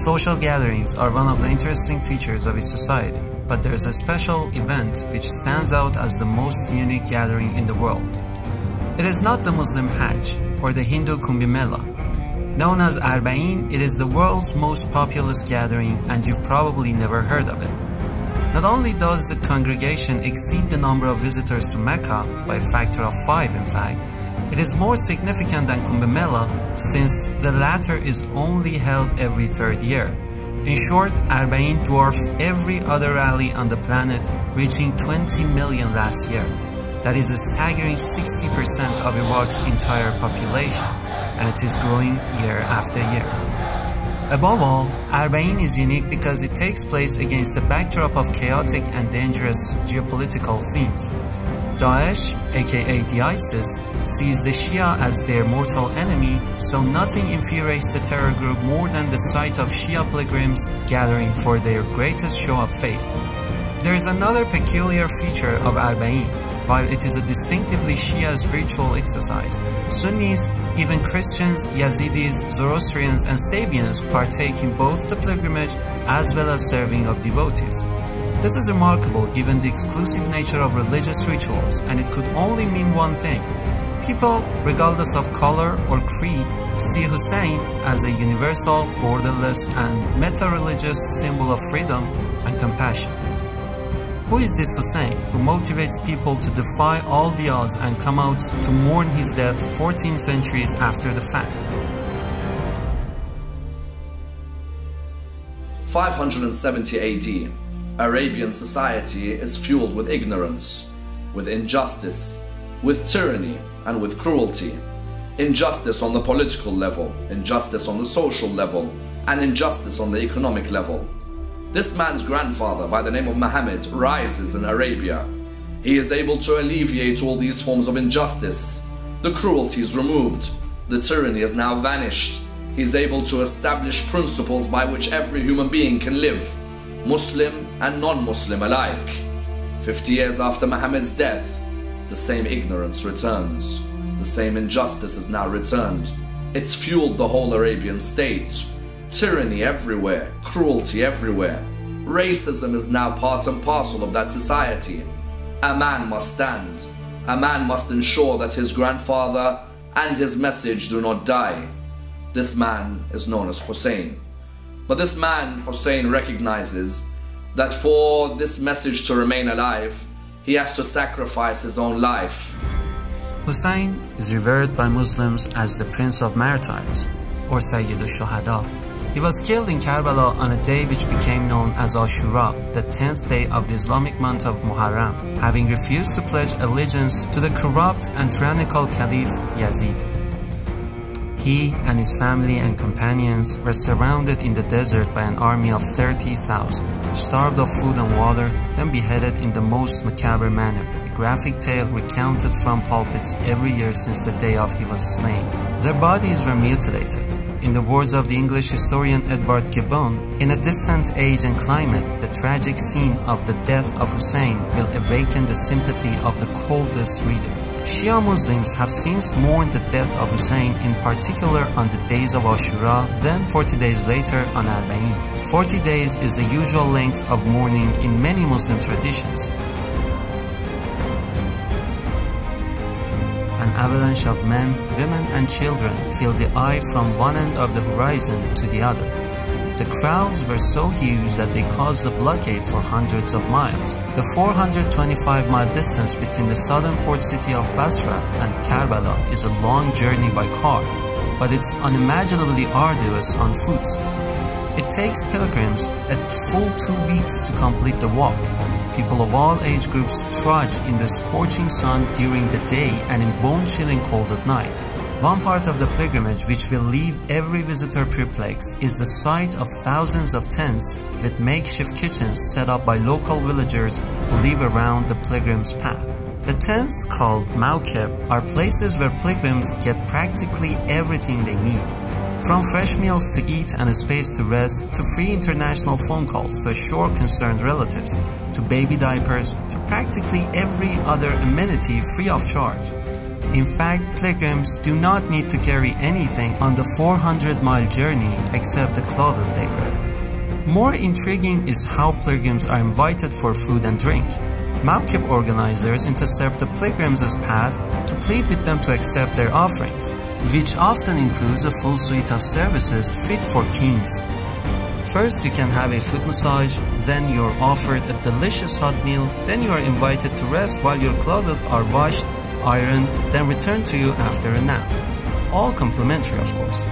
Social gatherings are one of the interesting features of its society, but there is a special event which stands out as the most unique gathering in the world. It is not the Muslim Hajj or the Hindu Kumbh Mela. Known as Arba'in, it is the world's most populous gathering, and you've probably never heard of it. Not only does the congregation exceed the number of visitors to Mecca by a factor of 5 in fact, it is more significant than Kumbh Mela since the latter is only held every third year. In short, Arba'in dwarfs every other rally on the planet, reaching 20 million last year. That is a staggering 60% of Iraq's entire population, and it is growing year after year. Above all, Arba'in is unique because it takes place against a backdrop of chaotic and dangerous geopolitical scenes. Daesh, aka the ISIS, sees the Shia as their mortal enemy, so nothing infuriates the terror group more than the sight of Shia pilgrims gathering for their greatest show of faith. There is another peculiar feature of Arba'in. While it is a distinctively Shia spiritual exercise, Sunnis, even Christians, Yazidis, Zoroastrians, and Sabians partake in both the pilgrimage as well as serving of devotees. This is remarkable given the exclusive nature of religious rituals, and it could only mean one thing. People, regardless of color or creed, see Hussain as a universal, borderless, and meta-religious symbol of freedom and compassion. Who is this Hussain who motivates people to defy all the odds and come out to mourn his death 14 centuries after the fact? 570 AD, Arabian society is fueled with ignorance, with injustice, with tyranny, and with cruelty. Injustice on the political level, injustice on the social level, and injustice on the economic level. This man's grandfather, by the name of Muhammad, rises in Arabia. He is able to alleviate all these forms of injustice. The cruelty is removed. The tyranny has now vanished. He is able to establish principles by which every human being can live, Muslim and non-Muslim alike. 50 years after Muhammad's death, the same ignorance returns. The same injustice is now returned. It's fueled the whole Arabian state. Tyranny everywhere, cruelty everywhere. Racism is now part and parcel of that society. A man must stand. A man must ensure that his grandfather and his message do not die. This man is known as Hussain. But this man, Hussain, recognizes that for this message to remain alive, he has to sacrifice his own life. Hussain is revered by Muslims as the Prince of Martyrs, or Sayyid al-Shuhada. He was killed in Karbala on a day which became known as Ashura, the 10th day of the Islamic month of Muharram, having refused to pledge allegiance to the corrupt and tyrannical Caliph Yazid. He and his family and companions were surrounded in the desert by an army of 30,000, starved of food and water, then beheaded in the most macabre manner, a graphic tale recounted from pulpits every year since the day of he was slain. Their bodies were mutilated. In the words of the English historian Edward Gibbon, in a distant age and climate, the tragic scene of the death of Hussain will awaken the sympathy of the coldest reader. Shia Muslims have since mourned the death of Hussain, in particular on the days of Ashura, then 40 days later on Arba'in. 40 days is the usual length of mourning in many Muslim traditions. An avalanche of men, women and children filled the eye from one end of the horizon to the other. The crowds were so huge that they caused a blockade for hundreds of miles. The 425-mile distance between the southern port city of Basra and Karbala is a long journey by car, but it's unimaginably arduous on foot. It takes pilgrims a full 2 weeks to complete the walk. People of all age groups trudge in the scorching sun during the day and in bone-chilling cold at night. One part of the pilgrimage which will leave every visitor perplexed is the sight of thousands of tents with makeshift kitchens set up by local villagers who live around the pilgrim's path. The tents, called mawkib, are places where pilgrims get practically everything they need. From fresh meals to eat and a space to rest, to free international phone calls to assure concerned relatives, to baby diapers, to practically every other amenity free of charge. In fact, pilgrims do not need to carry anything on the 400-mile journey except the clothing they wear. More intriguing is how pilgrims are invited for food and drink. Mawqif organizers intercept the pilgrims' path to plead with them to accept their offerings, which often includes a full suite of services fit for kings. First, you can have a foot massage, then you're offered a delicious hot meal, then you are invited to rest while your clothes are washed, ironed, then returned to you after a nap. All complimentary, of course.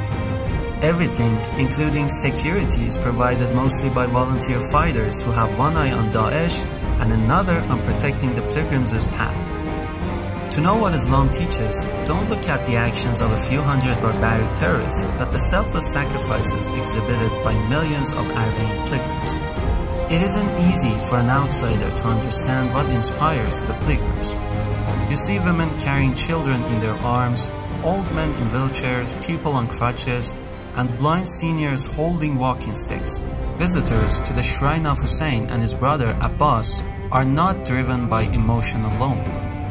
Everything, including security, is provided mostly by volunteer fighters who have one eye on Daesh and another on protecting the pilgrims' path. To know what Islam teaches, don't look at the actions of a few hundred barbaric terrorists, but the selfless sacrifices exhibited by millions of Arabian pilgrims. It isn't easy for an outsider to understand what inspires the pilgrims. You see women carrying children in their arms, old men in wheelchairs, people on crutches, and blind seniors holding walking sticks. Visitors to the shrine of Hussain and his brother Abbas are not driven by emotion alone.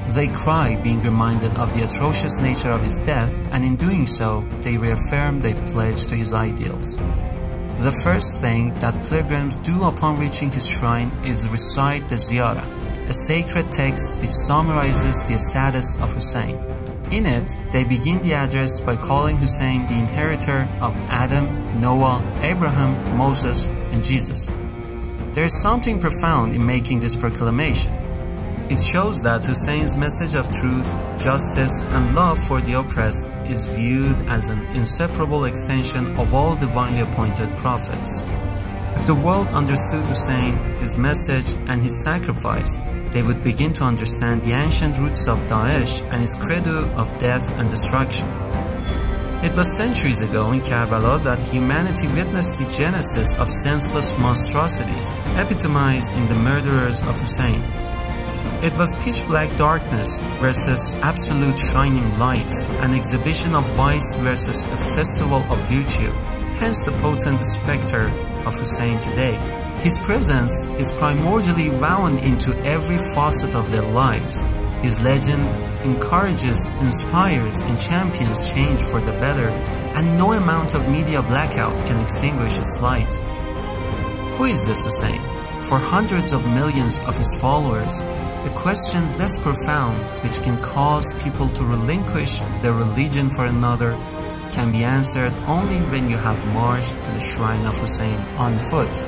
They cry, being reminded of the atrocious nature of his death, and in doing so, they reaffirm their pledge to his ideals. The first thing that pilgrims do upon reaching his shrine is recite the Ziyarah, a sacred text which summarizes the status of Hussain. In it, they begin the address by calling Hussain the inheritor of Adam, Noah, Abraham, Moses, and Jesus. There is something profound in making this proclamation. It shows that Hussein's message of truth, justice, and love for the oppressed is viewed as an inseparable extension of all divinely appointed prophets. If the world understood Hussain, his message, and his sacrifice, they would begin to understand the ancient roots of Daesh and its credo of death and destruction. It was centuries ago in Karbala that humanity witnessed the genesis of senseless monstrosities, epitomized in the murderers of Hussain. It was pitch-black darkness versus absolute shining light, an exhibition of vice versus a festival of virtue, hence the potent specter of Hussain today. His presence is primordially woven into every facet of their lives. His legend encourages, inspires, and champions change for the better, and no amount of media blackout can extinguish its light. Who is this Hussain? For hundreds of millions of his followers, a question this profound, which can cause people to relinquish their religion for another, can be answered only when you have marched to the shrine of Hussain on foot.